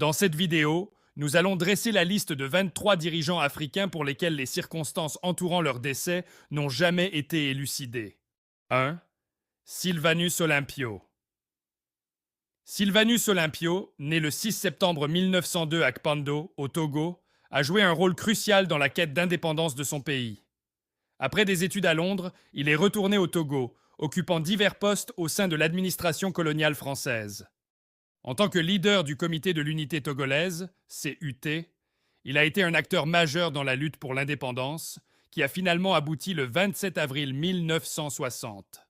Dans cette vidéo, nous allons dresser la liste de 23 dirigeants africains pour lesquels les circonstances entourant leur décès n'ont jamais été élucidées. 1. Sylvanus Olympio. Sylvanus Olympio, né le 6 septembre 1902 à Kpando, au Togo, a joué un rôle crucial dans la quête d'indépendance de son pays. Après des études à Londres, il est retourné au Togo, occupant divers postes au sein de l'administration coloniale française. En tant que leader du Comité de l'Unité togolaise, CUT, il a été un acteur majeur dans la lutte pour l'indépendance, qui a finalement abouti le 27 avril 1960.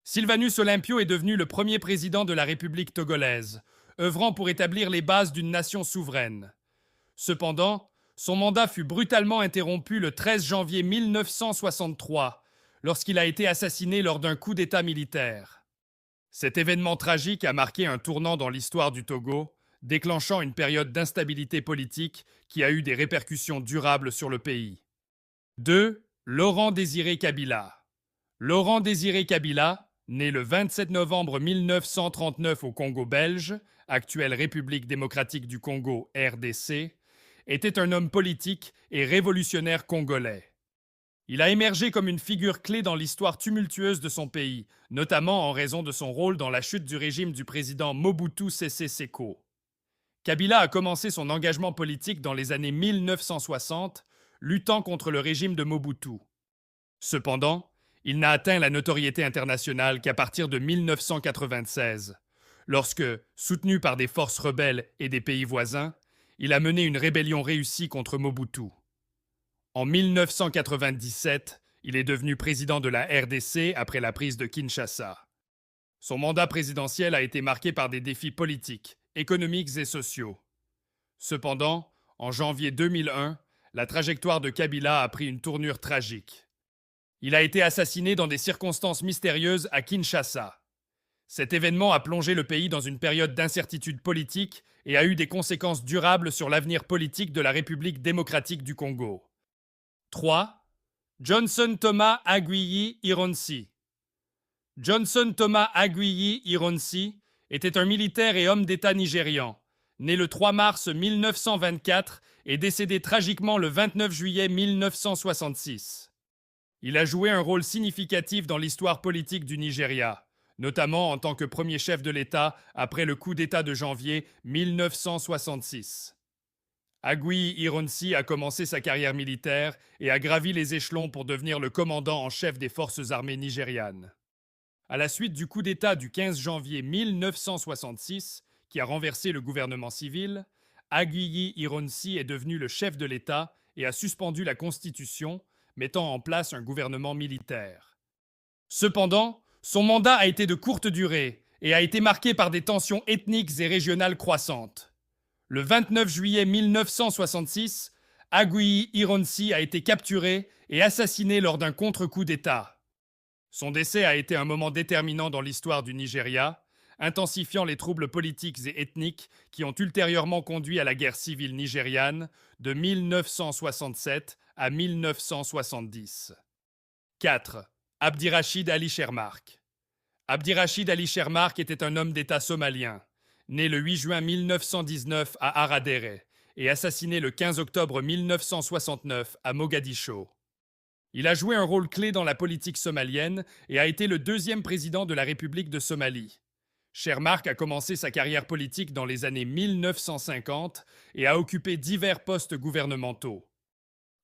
Sylvanus Olympio est devenu le premier président de la République togolaise, œuvrant pour établir les bases d'une nation souveraine. Cependant, son mandat fut brutalement interrompu le 13 janvier 1963, lorsqu'il a été assassiné lors d'un coup d'État militaire. Cet événement tragique a marqué un tournant dans l'histoire du Togo, déclenchant une période d'instabilité politique qui a eu des répercussions durables sur le pays. 2. Laurent-Désiré Kabila. Laurent-Désiré Kabila, né le 27 novembre 1939 au Congo belge, actuelle République démocratique du Congo RDC, était un homme politique et révolutionnaire congolais. Il a émergé comme une figure clé dans l'histoire tumultueuse de son pays, notamment en raison de son rôle dans la chute du régime du président Mobutu Sese Seko. Kabila a commencé son engagement politique dans les années 1960, luttant contre le régime de Mobutu. Cependant, il n'a atteint la notoriété internationale qu'à partir de 1996, lorsque, soutenu par des forces rebelles et des pays voisins, il a mené une rébellion réussie contre Mobutu. En 1997, il est devenu président de la RDC après la prise de Kinshasa. Son mandat présidentiel a été marqué par des défis politiques, économiques et sociaux. Cependant, en janvier 2001, la trajectoire de Kabila a pris une tournure tragique. Il a été assassiné dans des circonstances mystérieuses à Kinshasa. Cet événement a plongé le pays dans une période d'incertitude politique et a eu des conséquences durables sur l'avenir politique de la République démocratique du Congo. 3. Johnson Thomas Aguiyi Ironsi. Johnson Thomas Aguiyi Ironsi était un militaire et homme d'État nigérian, né le 3 mars 1924 et décédé tragiquement le 29 juillet 1966. Il a joué un rôle significatif dans l'histoire politique du Nigeria, notamment en tant que premier chef de l'État après le coup d'État de janvier 1966. Aguiyi Ironsi a commencé sa carrière militaire et a gravi les échelons pour devenir le commandant en chef des forces armées nigérianes. À la suite du coup d'État du 15 janvier 1966, qui a renversé le gouvernement civil, Aguiyi Ironsi est devenu le chef de l'État et a suspendu la Constitution, mettant en place un gouvernement militaire. Cependant, son mandat a été de courte durée et a été marqué par des tensions ethniques et régionales croissantes. Le 29 juillet 1966, Aguiyi Ironsi a été capturé et assassiné lors d'un contre-coup d'État. Son décès a été un moment déterminant dans l'histoire du Nigeria, intensifiant les troubles politiques et ethniques qui ont ultérieurement conduit à la guerre civile nigériane de 1967 à 1970. 4. Abdirachid Ali Shermarke. Abdirachid Ali Shermarke était un homme d'État somalien, né le 8 juin 1919 à Aradere et assassiné le 15 octobre 1969 à Mogadiscio. Il a joué un rôle clé dans la politique somalienne et a été le deuxième président de la République de Somalie. Shermarke a commencé sa carrière politique dans les années 1950 et a occupé divers postes gouvernementaux.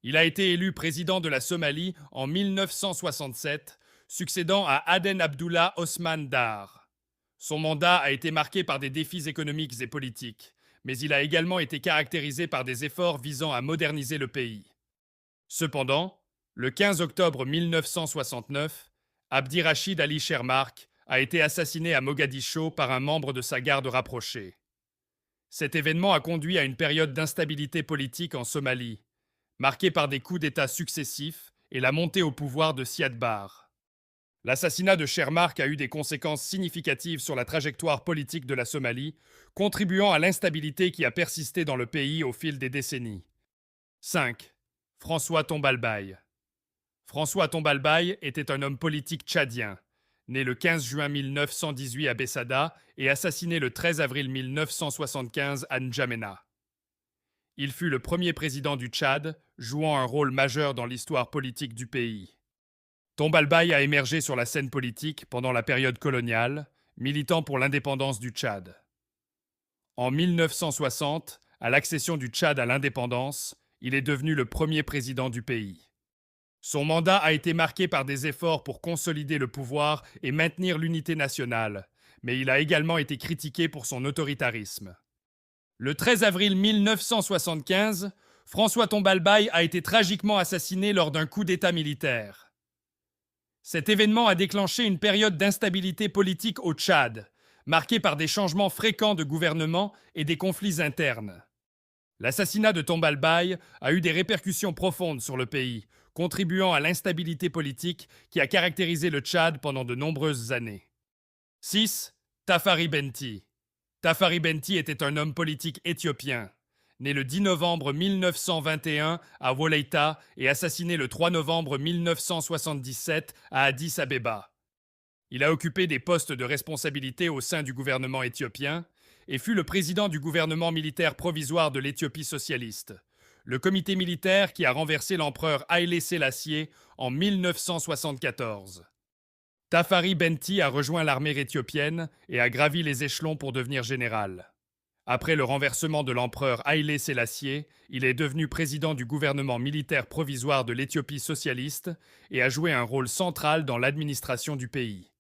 Il a été élu président de la Somalie en 1967, succédant à Aden Abdullah Osman Dar. Son mandat a été marqué par des défis économiques et politiques, mais il a également été caractérisé par des efforts visant à moderniser le pays. Cependant, le 15 octobre 1969, Abdirachid Ali Shermarke a été assassiné à Mogadiscio par un membre de sa garde rapprochée. Cet événement a conduit à une période d'instabilité politique en Somalie, marquée par des coups d'État successifs et la montée au pouvoir de Siad Barre. L'assassinat de Shermarke a eu des conséquences significatives sur la trajectoire politique de la Somalie, contribuant à l'instabilité qui a persisté dans le pays au fil des décennies. 5. François Tombalbaye. François Tombalbaye était un homme politique tchadien, né le 15 juin 1918 à Bessada et assassiné le 13 avril 1975 à N'Djamena. Il fut le premier président du Tchad, jouant un rôle majeur dans l'histoire politique du pays. Tombal Baye a émergé sur la scène politique pendant la période coloniale, militant pour l'indépendance du Tchad. En 1960, à l'accession du Tchad à l'indépendance, il est devenu le premier président du pays. Son mandat a été marqué par des efforts pour consolider le pouvoir et maintenir l'unité nationale, mais il a également été critiqué pour son autoritarisme. Le 13 avril 1975, François Tombal Baye a été tragiquement assassiné lors d'un coup d'État militaire. Cet événement a déclenché une période d'instabilité politique au Tchad, marquée par des changements fréquents de gouvernement et des conflits internes. L'assassinat de Tombal Baye a eu des répercussions profondes sur le pays, contribuant à l'instabilité politique qui a caractérisé le Tchad pendant de nombreuses années. 6. Tafari Benti. Tafari Benti était un homme politique éthiopien, né le 10 novembre 1921 à Woleita et assassiné le 3 novembre 1977 à Addis Abeba. Il a occupé des postes de responsabilité au sein du gouvernement éthiopien et fut le président du gouvernement militaire provisoire de l'Éthiopie socialiste, le comité militaire qui a renversé l'empereur Haïlé Sélassié en 1974. Tafari Benti a rejoint l'armée éthiopienne et a gravi les échelons pour devenir général. Après le renversement de l'empereur Haïlé Sélassié, il est devenu président du gouvernement militaire provisoire de l'Éthiopie socialiste et a joué un rôle central dans l'administration du pays.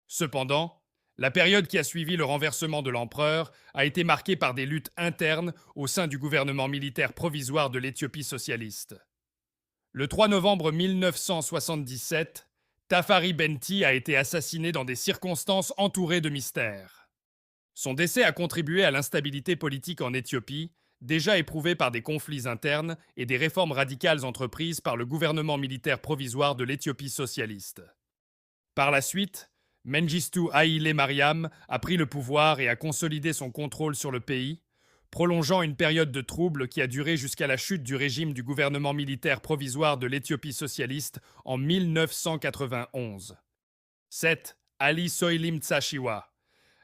Cependant, la période qui a suivi le renversement de l'empereur a été marquée par des luttes internes au sein du gouvernement militaire provisoire de l'Éthiopie socialiste. Le 3 novembre 1977, Tafari Benti a été assassiné dans des circonstances entourées de mystères. Son décès a contribué à l'instabilité politique en Éthiopie, déjà éprouvée par des conflits internes et des réformes radicales entreprises par le gouvernement militaire provisoire de l'Éthiopie socialiste. Par la suite, Mengistu Haïlé Mariam a pris le pouvoir et a consolidé son contrôle sur le pays, prolongeant une période de troubles qui a duré jusqu'à la chute du régime du gouvernement militaire provisoire de l'Éthiopie socialiste en 1991. 7. Ali Soilim Tsashiwa.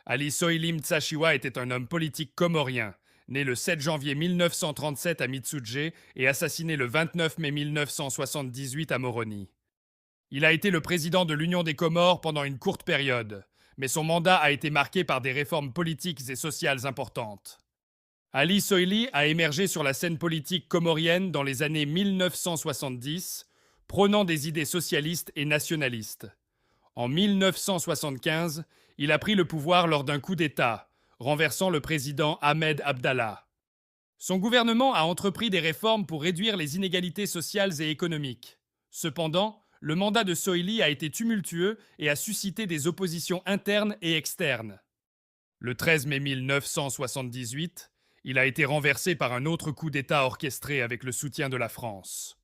Ali Soilim Tsashiwa était un homme politique comorien, né le 7 janvier 1937 à Mitsuje et assassiné le 29 mai 1978 à Moroni. Il a été le président de l'Union des Comores pendant une courte période, mais son mandat a été marqué par des réformes politiques et sociales importantes. Ali Soili a émergé sur la scène politique comorienne dans les années 1970, prônant des idées socialistes et nationalistes. En 1975, il a pris le pouvoir lors d'un coup d'État, renversant le président Ahmed Abdallah. Son gouvernement a entrepris des réformes pour réduire les inégalités sociales et économiques. Cependant, le mandat de Soili a été tumultueux et a suscité des oppositions internes et externes. Le 13 mai 1978, il a été renversé par un autre coup d'État orchestré avec le soutien de la France.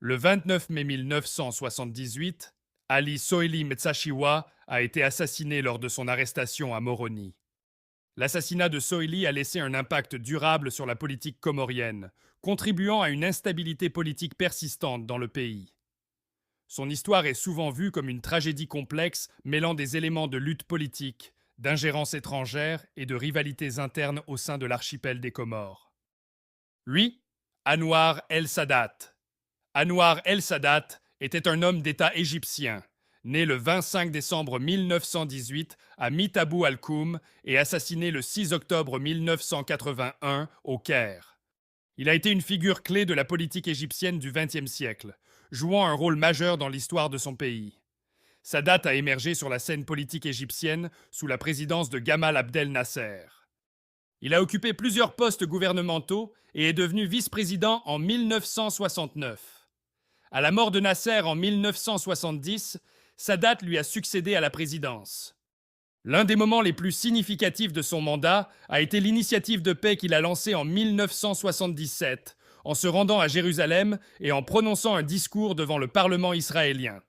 Le 29 mai 1978, Ali Soili Tsashiwa a été assassiné lors de son arrestation à Moroni. L'assassinat de Soili a laissé un impact durable sur la politique comorienne, contribuant à une instabilité politique persistante dans le pays. Son histoire est souvent vue comme une tragédie complexe mêlant des éléments de lutte politique, d'ingérence étrangère et de rivalités internes au sein de l'archipel des Comores. 8. Anwar el-Sadat. Anwar el-Sadat était un homme d'État égyptien, né le 25 décembre 1918 à Mitabou al-Koum et assassiné le 6 octobre 1981 au Caire. Il a été une figure clé de la politique égyptienne du XXe siècle, jouant un rôle majeur dans l'histoire de son pays. Sadat a émergé sur la scène politique égyptienne sous la présidence de Gamal Abdel Nasser. Il a occupé plusieurs postes gouvernementaux et est devenu vice-président en 1969. À la mort de Nasser en 1970, Sadat lui a succédé à la présidence. L'un des moments les plus significatifs de son mandat a été l'initiative de paix qu'il a lancée en 1977, en se rendant à Jérusalem et en prononçant un discours devant le Parlement israélien.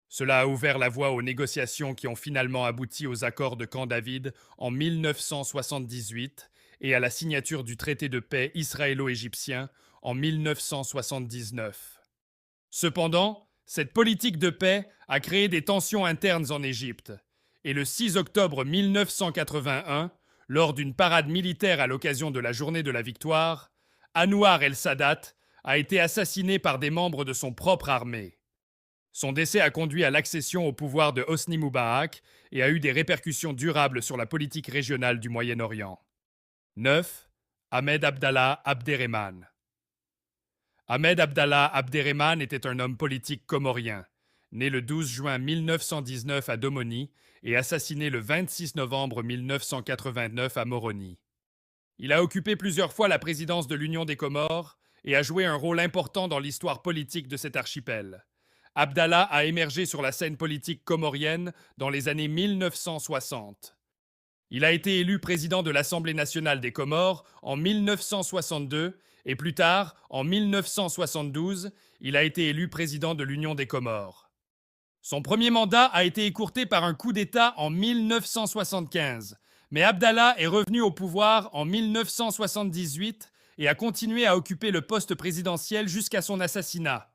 Cela a ouvert la voie aux négociations qui ont finalement abouti aux accords de Camp David en 1978 et à la signature du traité de paix israélo-égyptien en 1979. Cependant, Cette politique de paix a créé des tensions internes en Égypte. Et le 6 octobre 1981, lors d'une parade militaire à l'occasion de la journée de la victoire, Anouar el-Sadat a été assassiné par des membres de son propre armée. Son décès a conduit à l'accession au pouvoir de Hosni Moubarak et a eu des répercussions durables sur la politique régionale du Moyen-Orient. 9. Ahmed Abdallah Abderrahmane. Ahmed Abdallah Abderrahmane était un homme politique comorien, né le 12 juin 1919 à Domoni et assassiné le 26 novembre 1989 à Moroni. Il a occupé plusieurs fois la présidence de l'Union des Comores et a joué un rôle important dans l'histoire politique de cet archipel. Abdallah a émergé sur la scène politique comorienne dans les années 1960. Il a été élu président de l'Assemblée nationale des Comores en 1962 et plus tard, en 1972, il a été élu président de l'Union des Comores. Son premier mandat a été écourté par un coup d'État en 1975, mais Abdallah est revenu au pouvoir en 1978 et a continué à occuper le poste présidentiel jusqu'à son assassinat.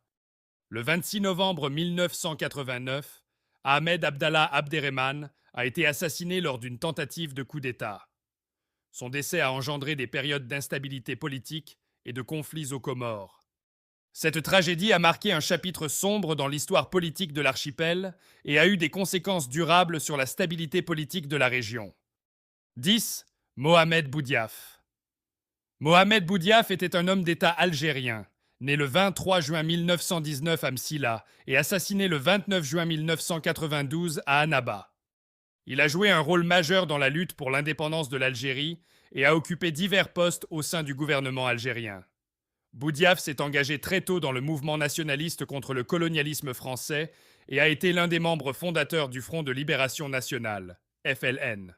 Le 26 novembre 1989, Ahmed Abdallah Abderrahmane a été assassiné lors d'une tentative de coup d'État. Son décès a engendré des périodes d'instabilité politique et de conflits aux Comores. Cette tragédie a marqué un chapitre sombre dans l'histoire politique de l'archipel et a eu des conséquences durables sur la stabilité politique de la région. 10. Mohamed Boudiaf. Mohamed Boudiaf était un homme d'État algérien, né le 23 juin 1919 à Msila et assassiné le 29 juin 1992 à Annaba. Il a joué un rôle majeur dans la lutte pour l'indépendance de l'Algérie et a occupé divers postes au sein du gouvernement algérien. Boudiaf s'est engagé très tôt dans le mouvement nationaliste contre le colonialisme français et a été l'un des membres fondateurs du Front de libération nationale, FLN.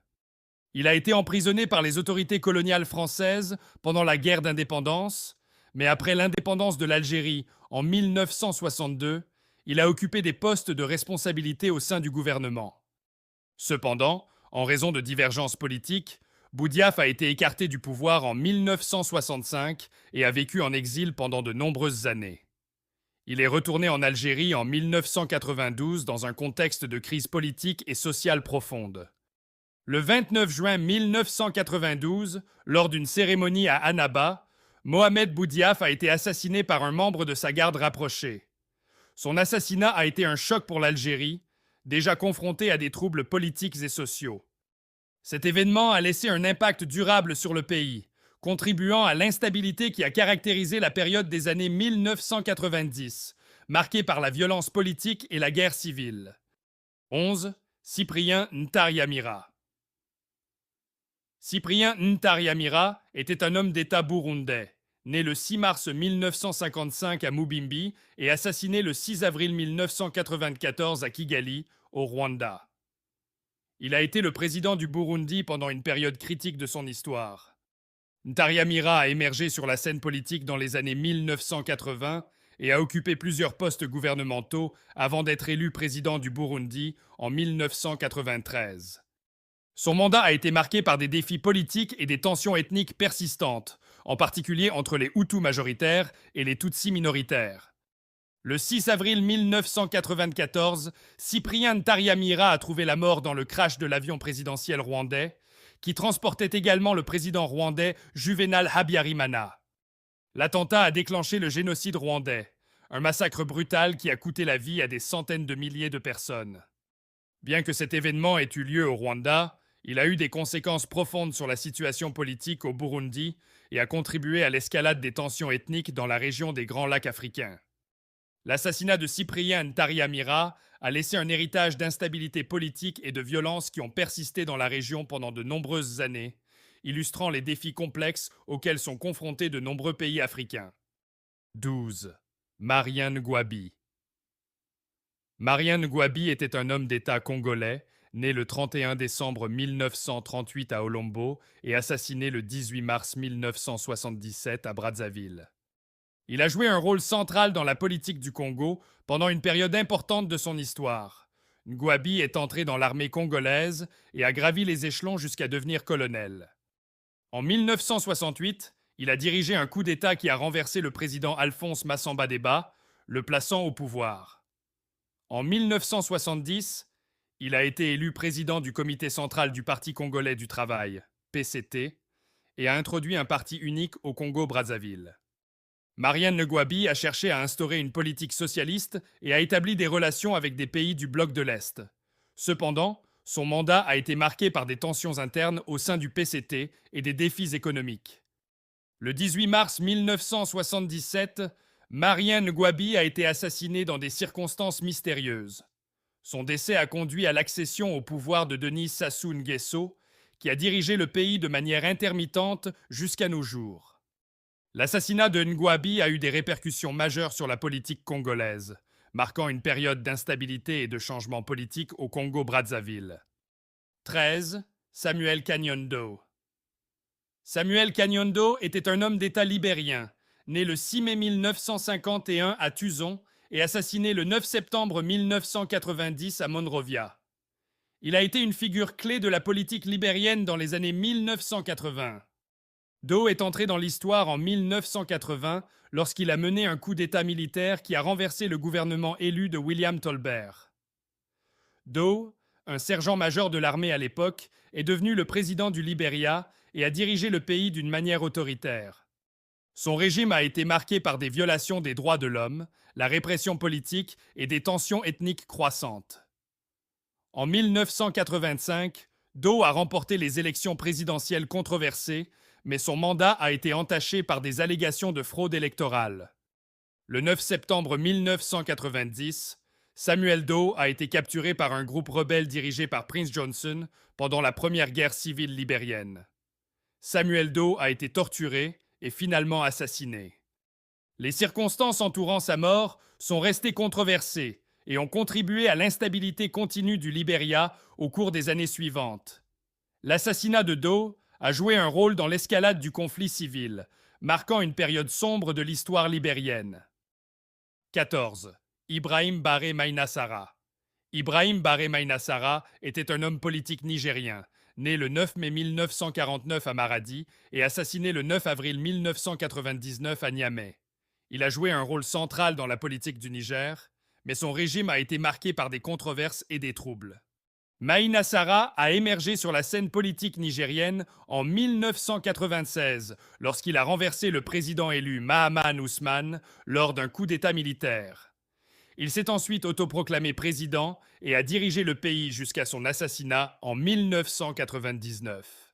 Il a été emprisonné par les autorités coloniales françaises pendant la guerre d'indépendance, mais après l'indépendance de l'Algérie en 1962, il a occupé des postes de responsabilité au sein du gouvernement. Cependant, en raison de divergences politiques, Boudiaf a été écarté du pouvoir en 1965 et a vécu en exil pendant de nombreuses années. Il est retourné en Algérie en 1992 dans un contexte de crise politique et sociale profonde. Le 29 juin 1992, lors d'une cérémonie à Annaba, Mohamed Boudiaf a été assassiné par un membre de sa garde rapprochée. Son assassinat a été un choc pour l'Algérie, déjà confrontée à des troubles politiques et sociaux. Cet événement a laissé un impact durable sur le pays, contribuant à l'instabilité qui a caractérisé la période des années 1990, marquée par la violence politique et la guerre civile. 11. Cyprien Ntaryamira. Cyprien Ntaryamira était un homme d'État burundais, né le 6 mars 1955 à Mubimbi et assassiné le 6 avril 1994 à Kigali, au Rwanda. Il a été le président du Burundi pendant une période critique de son histoire. Ntaryamira a émergé sur la scène politique dans les années 1980 et a occupé plusieurs postes gouvernementaux avant d'être élu président du Burundi en 1993. Son mandat a été marqué par des défis politiques et des tensions ethniques persistantes, en particulier entre les Hutus majoritaires et les Tutsis minoritaires. Le 6 avril 1994, Cyprien Ntaryamira a trouvé la mort dans le crash de l'avion présidentiel rwandais, qui transportait également le président rwandais Juvenal Habyarimana. L'attentat a déclenché le génocide rwandais, un massacre brutal qui a coûté la vie à des centaines de milliers de personnes. Bien que cet événement ait eu lieu au Rwanda, il a eu des conséquences profondes sur la situation politique au Burundi et a contribué à l'escalade des tensions ethniques dans la région des Grands Lacs africains. L'assassinat de Cyprien Ntaryamira a laissé un héritage d'instabilité politique et de violence qui ont persisté dans la région pendant de nombreuses années, illustrant les défis complexes auxquels sont confrontés de nombreux pays africains. 12. Marien Ngouabi. Marien Ngouabi était un homme d'État congolais, né le 31 décembre 1938 à Olombo et assassiné le 18 mars 1977 à Brazzaville. Il a joué un rôle central dans la politique du Congo pendant une période importante de son histoire. Ngouabi est entré dans l'armée congolaise et a gravi les échelons jusqu'à devenir colonel. En 1968, il a dirigé un coup d'État qui a renversé le président Alphonse Massamba Deba, le plaçant au pouvoir. En 1970, il a été élu président du comité central du Parti congolais du travail, PCT, et a introduit un parti unique au Congo-Brazzaville. Mariane Ngouabi a cherché à instaurer une politique socialiste et a établi des relations avec des pays du bloc de l'Est. Cependant, son mandat a été marqué par des tensions internes au sein du PCT et des défis économiques. Le 18 mars 1977, Mariane Ngouabi a été assassinée dans des circonstances mystérieuses. Son décès a conduit à l'accession au pouvoir de Denis Sassou Nguesso, qui a dirigé le pays de manière intermittente jusqu'à nos jours. L'assassinat de Ngouabi a eu des répercussions majeures sur la politique congolaise, marquant une période d'instabilité et de changement politique au Congo-Brazzaville. 13. Samuel Kagnondo. Samuel Kagnondo était un homme d'État libérien, né le 6 mai 1951 à Tuzon et assassiné le 9 septembre 1990 à Monrovia. Il a été une figure clé de la politique libérienne dans les années 1980. Doe est entré dans l'histoire en 1980 lorsqu'il a mené un coup d'État militaire qui a renversé le gouvernement élu de William Tolbert. Doe, un sergent-major de l'armée à l'époque, est devenu le président du Libéria et a dirigé le pays d'une manière autoritaire. Son régime a été marqué par des violations des droits de l'homme, la répression politique et des tensions ethniques croissantes. En 1985, Doe a remporté les élections présidentielles controversées, mais son mandat a été entaché par des allégations de fraude électorale. Le 9 septembre 1990, Samuel Doe a été capturé par un groupe rebelle dirigé par Prince Johnson pendant la première guerre civile libérienne. Samuel Doe a été torturé et finalement assassiné. Les circonstances entourant sa mort sont restées controversées et ont contribué à l'instabilité continue du Libéria au cours des années suivantes. L'assassinat de Doe a joué un rôle dans l'escalade du conflit civil, marquant une période sombre de l'histoire libérienne. 14. Ibrahim Baré Maïna Sara. Ibrahim Baré Maïna Sara était un homme politique nigérien, né le 9 mai 1949 à Maradi et assassiné le 9 avril 1999 à Niamey. Il a joué un rôle central dans la politique du Niger, mais son régime a été marqué par des controverses et des troubles. Maïna Sara a émergé sur la scène politique nigérienne en 1996 lorsqu'il a renversé le président élu Mahaman Ousmane lors d'un coup d'État militaire. Il s'est ensuite autoproclamé président et a dirigé le pays jusqu'à son assassinat en 1999.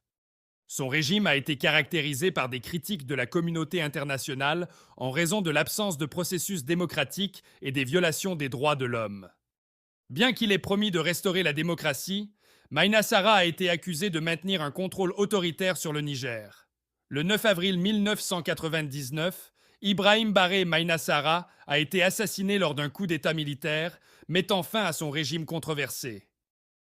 Son régime a été caractérisé par des critiques de la communauté internationale en raison de l'absence de processus démocratique et des violations des droits de l'homme. Bien qu'il ait promis de restaurer la démocratie, Maïna Sara a été accusé de maintenir un contrôle autoritaire sur le Niger. Le 9 avril 1999, Ibrahim Baré Maïna Sara a été assassiné lors d'un coup d'État militaire, mettant fin à son régime controversé.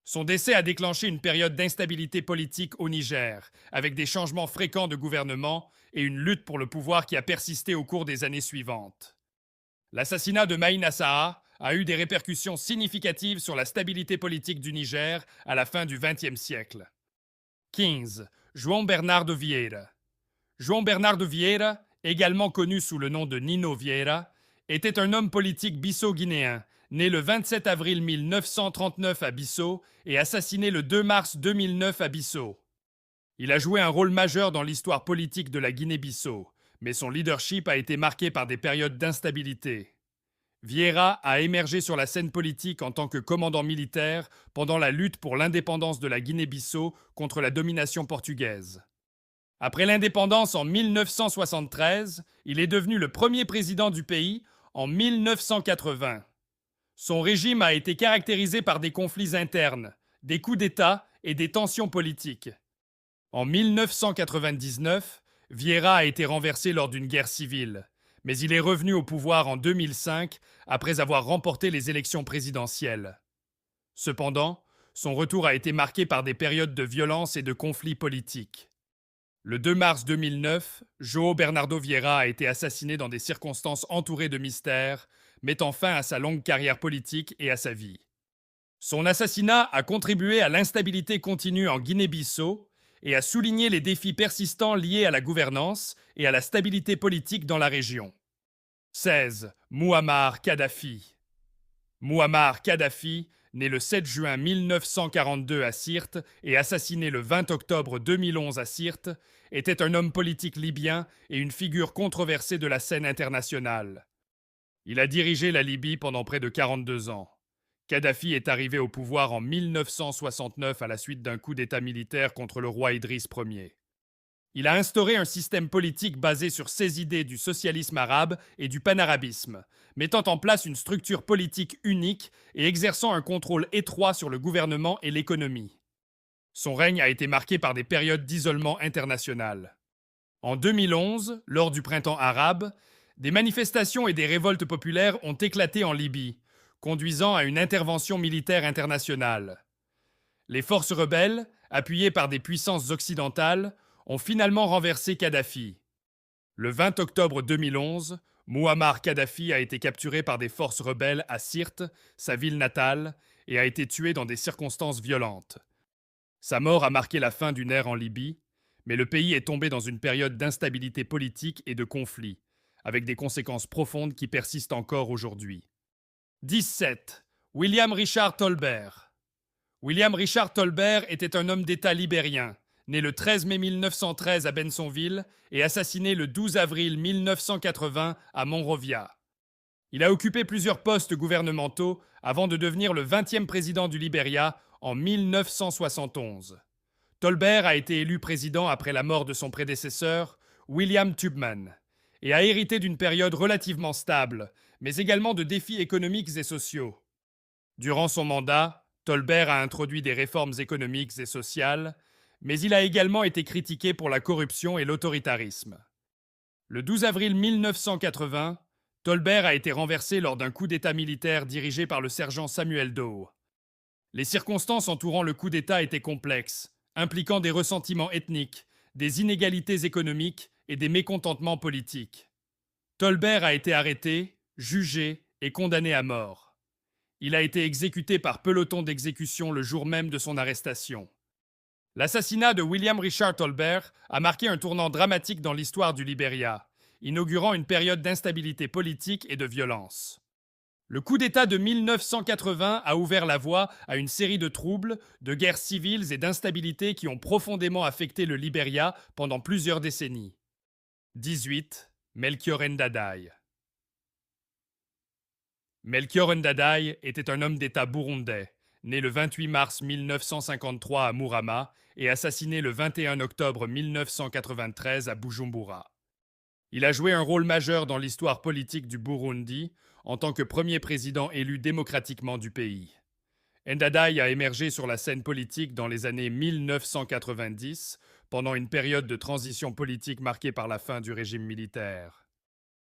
Son décès a déclenché une période d'instabilité politique au Niger, avec des changements fréquents de gouvernement et une lutte pour le pouvoir qui a persisté au cours des années suivantes. L'assassinat de Maïna Sara a eu des répercussions significatives sur la stabilité politique du Niger à la fin du XXe siècle. 15. João Bernardo Vieira. João Bernardo Vieira, également connu sous le nom de Nino Vieira, était un homme politique bisso-guinéen, né le 27 avril 1939 à Bissau et assassiné le 2 mars 2009 à Bissau. Il a joué un rôle majeur dans l'histoire politique de la Guinée-Bissau, mais son leadership a été marqué par des périodes d'instabilité. Vieira a émergé sur la scène politique en tant que commandant militaire pendant la lutte pour l'indépendance de la Guinée-Bissau contre la domination portugaise. Après l'indépendance en 1973, il est devenu le premier président du pays en 1980. Son régime a été caractérisé par des conflits internes, des coups d'État et des tensions politiques. En 1999, Vieira a été renversé lors d'une guerre civile, mais il est revenu au pouvoir en 2005 après avoir remporté les élections présidentielles. Cependant, son retour a été marqué par des périodes de violence et de conflits politiques. Le 2 mars 2009, João Bernardo Vieira a été assassiné dans des circonstances entourées de mystères, mettant fin à sa longue carrière politique et à sa vie. Son assassinat a contribué à l'instabilité continue en Guinée-Bissau et a souligné les défis persistants liés à la gouvernance et à la stabilité politique dans la région. 16. Mouammar Kadhafi. Mouammar Kadhafi, né le 7 juin 1942 à Sirte et assassiné le 20 octobre 2011 à Sirte, était un homme politique libyen et une figure controversée de la scène internationale. Il a dirigé la Libye pendant près de 42 ans. Kadhafi est arrivé au pouvoir en 1969 à la suite d'un coup d'État militaire contre le roi Idriss Ier. Il a instauré un système politique basé sur ses idées du socialisme arabe et du panarabisme, mettant en place une structure politique unique et exerçant un contrôle étroit sur le gouvernement et l'économie. Son règne a été marqué par des périodes d'isolement international. En 2011, lors du printemps arabe, des manifestations et des révoltes populaires ont éclaté en Libye, conduisant à une intervention militaire internationale. Les forces rebelles, appuyées par des puissances occidentales, ont finalement renversé Kadhafi. Le 20 octobre 2011, Mouammar Kadhafi a été capturé par des forces rebelles à Sirte, sa ville natale, et a été tué dans des circonstances violentes. Sa mort a marqué la fin d'une ère en Libye, mais le pays est tombé dans une période d'instabilité politique et de conflit, avec des conséquences profondes qui persistent encore aujourd'hui. 17. William Richard Tolbert. William Richard Tolbert était un homme d'État libérien, né le 13 mai 1913 à Bensonville et assassiné le 12 avril 1980 à Monrovia. Il a occupé plusieurs postes gouvernementaux avant de devenir le 20e président du Libéria en 1971. Tolbert a été élu président après la mort de son prédécesseur, William Tubman, et a hérité d'une période relativement stable, mais également de défis économiques et sociaux. Durant son mandat, Tolbert a introduit des réformes économiques et sociales, mais il a également été critiqué pour la corruption et l'autoritarisme. Le 12 avril 1980, Tolbert a été renversé lors d'un coup d'État militaire dirigé par le sergent Samuel Doe. Les circonstances entourant le coup d'État étaient complexes, impliquant des ressentiments ethniques, des inégalités économiques et des mécontentements politiques. Tolbert a été arrêté, jugé et condamné à mort. Il a été exécuté par peloton d'exécution le jour même de son arrestation. L'assassinat de William Richard Tolbert a marqué un tournant dramatique dans l'histoire du Libéria, inaugurant une période d'instabilité politique et de violence. Le coup d'État de 1980 a ouvert la voie à une série de troubles, de guerres civiles et d'instabilités qui ont profondément affecté le Libéria pendant plusieurs décennies. 18. Melchior Ndadaye. Melchior Ndadaye était un homme d'État burundais, né le 28 mars 1953 à Murama et assassiné le 21 octobre 1993 à Bujumbura. Il a joué un rôle majeur dans l'histoire politique du Burundi en tant que premier président élu démocratiquement du pays. Ndadaye a émergé sur la scène politique dans les années 1990, pendant une période de transition politique marquée par la fin du régime militaire.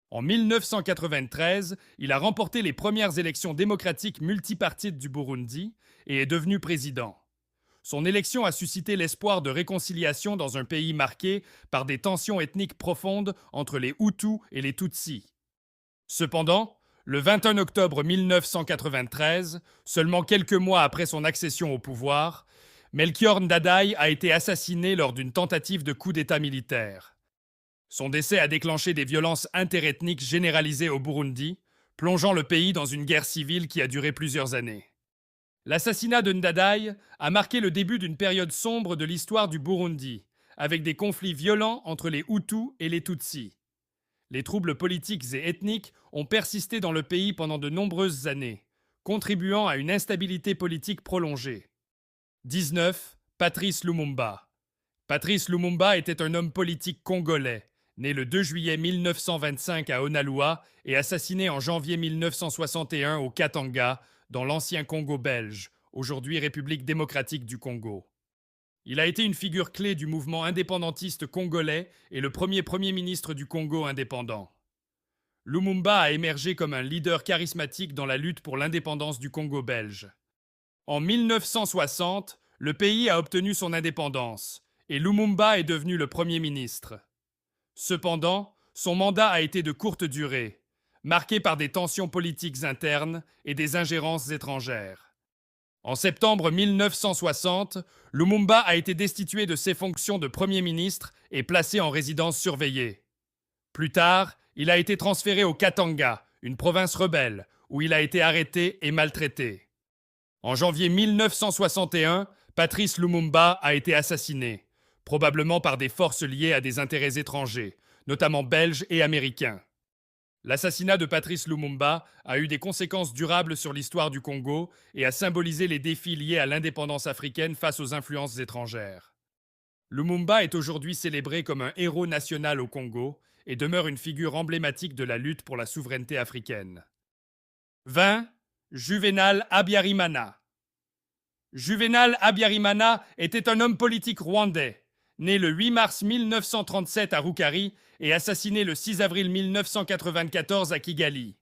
En 1993, il a remporté les premières élections démocratiques multipartites du Burundi et est devenu président. Son élection a suscité l'espoir de réconciliation dans un pays marqué par des tensions ethniques profondes entre les Hutus et les Tutsis. Cependant, le 21 octobre 1993, seulement quelques mois après son accession au pouvoir, Melchior Ndadaye a été assassiné lors d'une tentative de coup d'État militaire. Son décès a déclenché des violences interethniques généralisées au Burundi, plongeant le pays dans une guerre civile qui a duré plusieurs années. L'assassinat de Ndadaye a marqué le début d'une période sombre de l'histoire du Burundi, avec des conflits violents entre les Hutus et les Tutsis. Les troubles politiques et ethniques ont persisté dans le pays pendant de nombreuses années, contribuant à une instabilité politique prolongée. 19. Patrice Lumumba. Patrice Lumumba était un homme politique congolais, né le 2 juillet 1925 à Onaloa et assassiné en janvier 1961 au Katanga, dans l'ancien Congo belge, aujourd'hui République démocratique du Congo. Il a été une figure clé du mouvement indépendantiste congolais et le premier ministre du Congo indépendant. Lumumba a émergé comme un leader charismatique dans la lutte pour l'indépendance du Congo belge. En 1960, le pays a obtenu son indépendance et Lumumba est devenu le Premier ministre. Cependant, son mandat a été de courte durée, marqué par des tensions politiques internes et des ingérences étrangères. En septembre 1960, Lumumba a été destitué de ses fonctions de Premier ministre et placé en résidence surveillée. Plus tard, il a été transféré au Katanga, une province rebelle, où il a été arrêté et maltraité. En janvier 1961, Patrice Lumumba a été assassiné, probablement par des forces liées à des intérêts étrangers, notamment belges et américains. L'assassinat de Patrice Lumumba a eu des conséquences durables sur l'histoire du Congo et a symbolisé les défis liés à l'indépendance africaine face aux influences étrangères. Lumumba est aujourd'hui célébré comme un héros national au Congo et demeure une figure emblématique de la lutte pour la souveraineté africaine. 20. Juvenal Habyarimana. Juvenal Habyarimana était un homme politique rwandais, né le 8 mars 1937 à Rukari et assassiné le 6 avril 1994 à Kigali.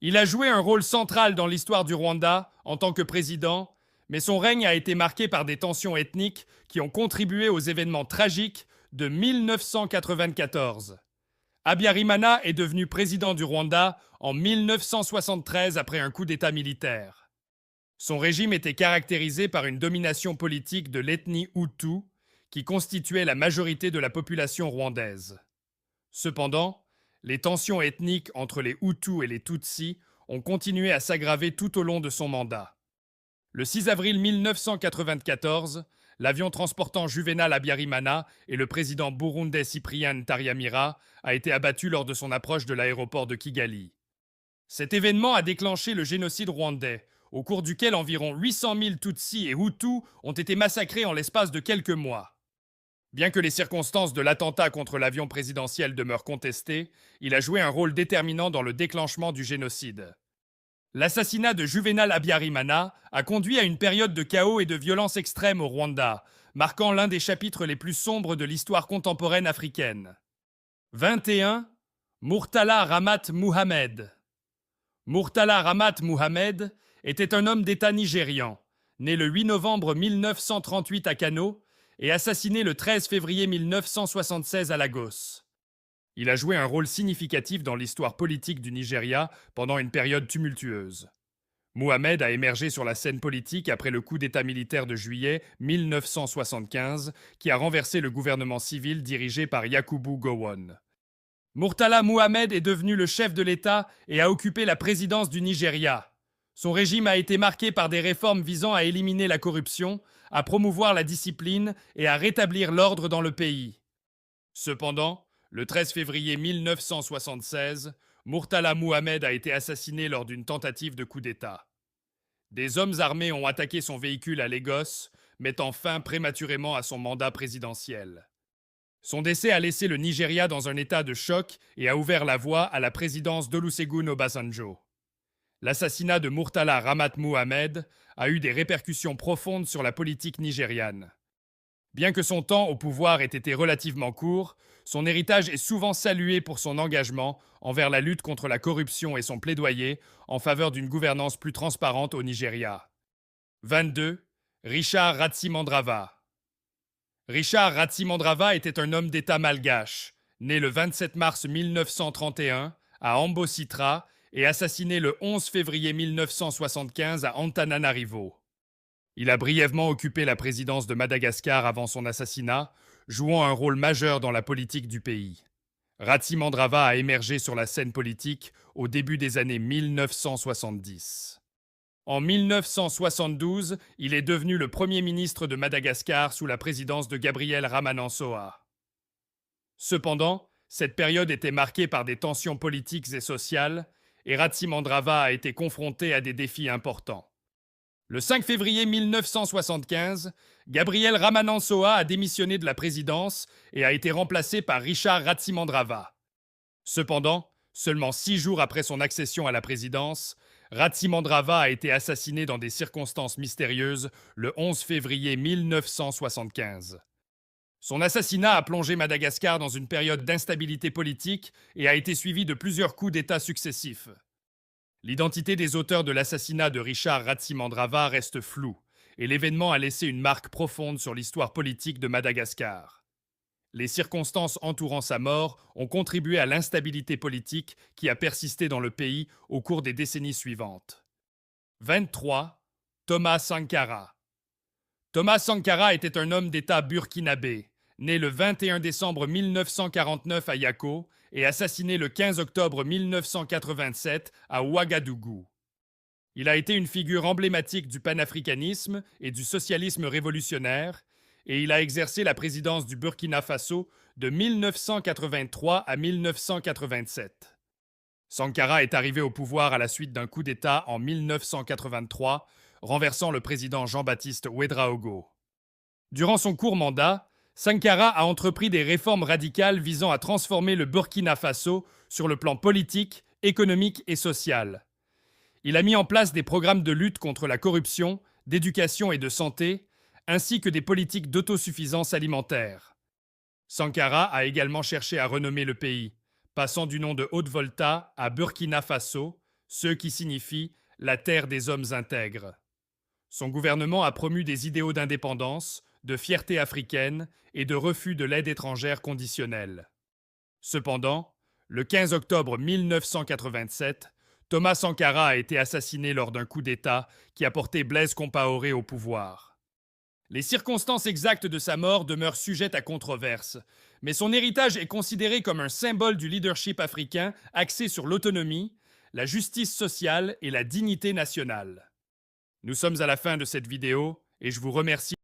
Il a joué un rôle central dans l'histoire du Rwanda en tant que président, mais son règne a été marqué par des tensions ethniques qui ont contribué aux événements tragiques de 1994. Habyarimana est devenu président du Rwanda en 1973 après un coup d'État militaire. Son régime était caractérisé par une domination politique de l'ethnie Hutu, qui constituait la majorité de la population rwandaise. Cependant, les tensions ethniques entre les Hutus et les Tutsis ont continué à s'aggraver tout au long de son mandat. Le 6 avril 1994, l'avion transportant Juvenal Habyarimana et le président burundais Cyprien Ntaryamira a été abattu lors de son approche de l'aéroport de Kigali. Cet événement a déclenché le génocide rwandais, au cours duquel environ 800 000 Tutsis et Hutus ont été massacrés en l'espace de quelques mois. Bien que les circonstances de l'attentat contre l'avion présidentiel demeurent contestées, il a joué un rôle déterminant dans le déclenchement du génocide. L'assassinat de Juvenal Habyarimana a conduit à une période de chaos et de violence extrême au Rwanda, marquant l'un des chapitres les plus sombres de l'histoire contemporaine africaine. 21. Murtala Ramat Mohamed. Murtala Ramat Mohamed était un homme d'État nigérian, né le 8 novembre 1938 à Kano et assassiné le 13 février 1976 à Lagos. Il a joué un rôle significatif dans l'histoire politique du Nigeria pendant une période tumultueuse. Mohamed a émergé sur la scène politique après le coup d'État militaire de juillet 1975 qui a renversé le gouvernement civil dirigé par Yakubu Gowon. Murtala Mohamed est devenu le chef de l'État et a occupé la présidence du Nigeria. Son régime a été marqué par des réformes visant à éliminer la corruption, à promouvoir la discipline et à rétablir l'ordre dans le pays. Cependant, le 13 février 1976, Murtala Mohamed a été assassiné lors d'une tentative de coup d'État. Des hommes armés ont attaqué son véhicule à Lagos, mettant fin prématurément à son mandat présidentiel. Son décès a laissé le Nigeria dans un état de choc et a ouvert la voie à la présidence d'Olusegun Obasanjo. L'assassinat de Murtala Ramat Mohamed a eu des répercussions profondes sur la politique nigériane. Bien que son temps au pouvoir ait été relativement court, son héritage est souvent salué pour son engagement envers la lutte contre la corruption et son plaidoyer en faveur d'une gouvernance plus transparente au Nigeria. 22. Richard Ratsimandrava. Richard Ratsimandrava était un homme d'État malgache, né le 27 mars 1931 à Ambositra et assassiné le 11 février 1975 à Antananarivo. Il a brièvement occupé la présidence de Madagascar avant son assassinat, jouant un rôle majeur dans la politique du pays. Ratsimandrava a émergé sur la scène politique au début des années 1970. En 1972, il est devenu le premier ministre de Madagascar sous la présidence de Gabriel Ramanantsoa. Cependant, cette période était marquée par des tensions politiques et sociales, et Ratsimandrava a été confronté à des défis importants. Le 5 février 1975, Gabriel Ramanantsoa a démissionné de la présidence et a été remplacé par Richard Ratsimandrava. Cependant, seulement 6 jours après son accession à la présidence, Ratsimandrava a été assassiné dans des circonstances mystérieuses le 11 février 1975. Son assassinat a plongé Madagascar dans une période d'instabilité politique et a été suivi de plusieurs coups d'État successifs. L'identité des auteurs de l'assassinat de Richard Ratsimandrava reste floue, et l'événement a laissé une marque profonde sur l'histoire politique de Madagascar. Les circonstances entourant sa mort ont contribué à l'instabilité politique qui a persisté dans le pays au cours des décennies suivantes. 23. Thomas Sankara. Thomas Sankara était un homme d'État burkinabé, né le 21 décembre 1949 à Yako et assassiné le 15 octobre 1987 à Ouagadougou. Il a été une figure emblématique du panafricanisme et du socialisme révolutionnaire, et il a exercé la présidence du Burkina Faso de 1983 à 1987. Sankara est arrivé au pouvoir à la suite d'un coup d'État en 1983, renversant le président Jean-Baptiste Ouédraogo. Durant son court mandat, Sankara a entrepris des réformes radicales visant à transformer le Burkina Faso sur le plan politique, économique et social. Il a mis en place des programmes de lutte contre la corruption, d'éducation et de santé, ainsi que des politiques d'autosuffisance alimentaire. Sankara a également cherché à renommer le pays, passant du nom de Haute-Volta à Burkina Faso, ce qui signifie la terre des hommes intègres. Son gouvernement a promu des idéaux d'indépendance, de fierté africaine et de refus de l'aide étrangère conditionnelle. Cependant, le 15 octobre 1987, Thomas Sankara a été assassiné lors d'un coup d'État qui a porté Blaise Compaoré au pouvoir. Les circonstances exactes de sa mort demeurent sujettes à controverse, mais son héritage est considéré comme un symbole du leadership africain axé sur l'autonomie, la justice sociale et la dignité nationale. Nous sommes à la fin de cette vidéo et je vous remercie